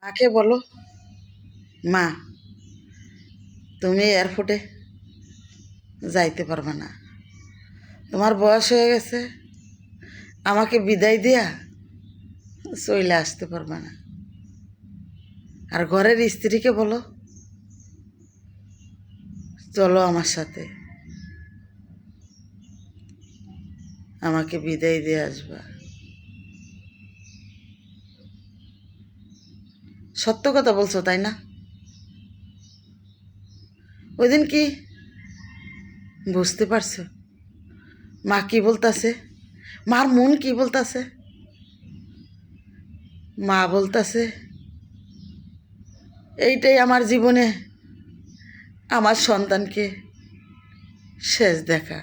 মাকে বলো, মা তুমি এয়ারপোর্টে যাইতে পারবে না, তোমার বয়স হয়ে গেছে, আমাকে বিদায় দিয়া চলে আসতে পারবে না। আর ঘরের স্ত্রীকে বলো, চলো আমার সাথে, আমাকে বিদায় দিয়ে আসবা। সত্য কথা বলছো তাই না? ওই দিন কি বুঝতে পারছো মা কি বলতাছে? মার মন কি বলতাছে? মা বলতাছে, এইটাই আমার জীবনে আমার সন্তানকে শেষ দেখা।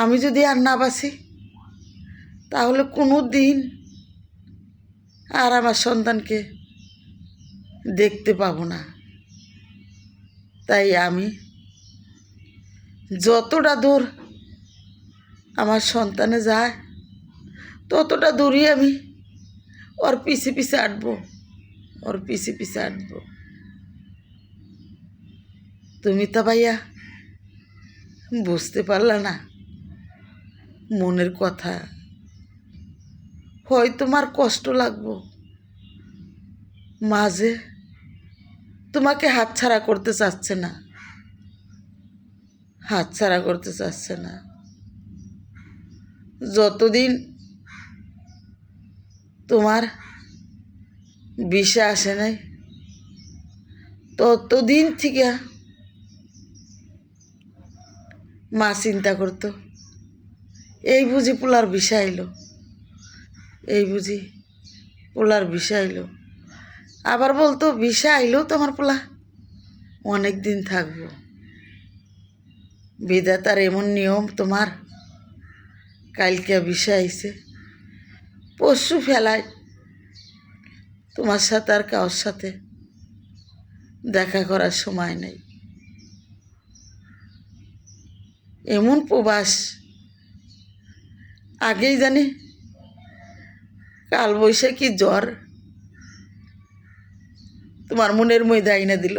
আমি যদি আর না বাঁচি তাহলে কোনো দিন আর আমার সন্তানকে দেখতে পাবো না। তাই আমি যতটা দূর আমার সন্তানে যায় ততটা দূরই আমি ওর পিছে পিছে আঁটবো, ওর পিছে পিছে আঁটবো। তুমি তো ভাইয়া বুঝতে পারলা না মনের কথা। হয় তোমার কষ্ট লাগবো, মাঝে তোমাকে হাতছাড়া করতে চাচ্ছে না, হাতছাড়া করতে চাচ্ছে না। যতদিন তোমার ভিসা আসে নাই ততদিন থেকে মা চিন্তা করতো, এই বুঝি পোলার ভিসা এলো, এই বুঝি পোলার ভিসা এলো। আবার বলতো, ভিসা আইলেও তোমার পোলা অনেক দিন থাকবো। বিধাতার এমন নিয়ম, তোমার কালকে ভিসা আইছে, পরশু ফেলায় তোমার সাথে আর কারোর সাথে দেখা করার সময় নেই। এমন প্রবাস, আগেই জানি কালবৈশাখী জ্বর তোমার মনের মধ্যে আইনা দিল।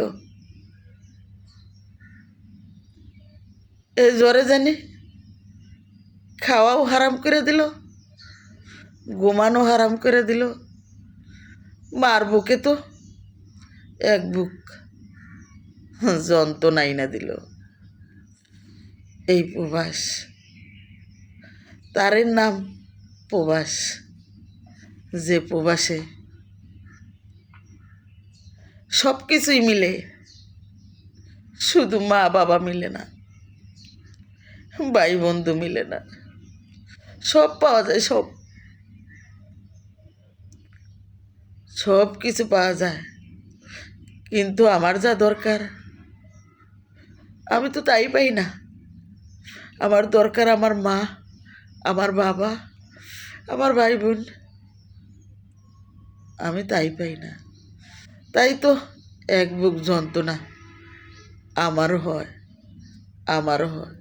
এই জ্বরে জানি খাওয়াও হারাম করে দিল, ঘুমানো হারাম করে দিল। মার বুকে তো এক বুক যন্ত্রণা না দিল। এই প্রবাস, তারের নাম প্রবাস। যে প্রবাসে সব কিছুই মিলে, শুধু মা বাবা মিলে না, ভাই বন্ধু মিলে না, সব পাওয়া যায়, সব সব কিছু পাওয়া যায়, কিন্তু আমার যা দরকার আমি তো তাই পাই না। আমার দরকার আমার মা, আমার বাবা, আমার ভাই বোন, আমি তাই পাই না। তাই তো এক বুক যন্ত্রণা আমারও হয়, আমারও হয়।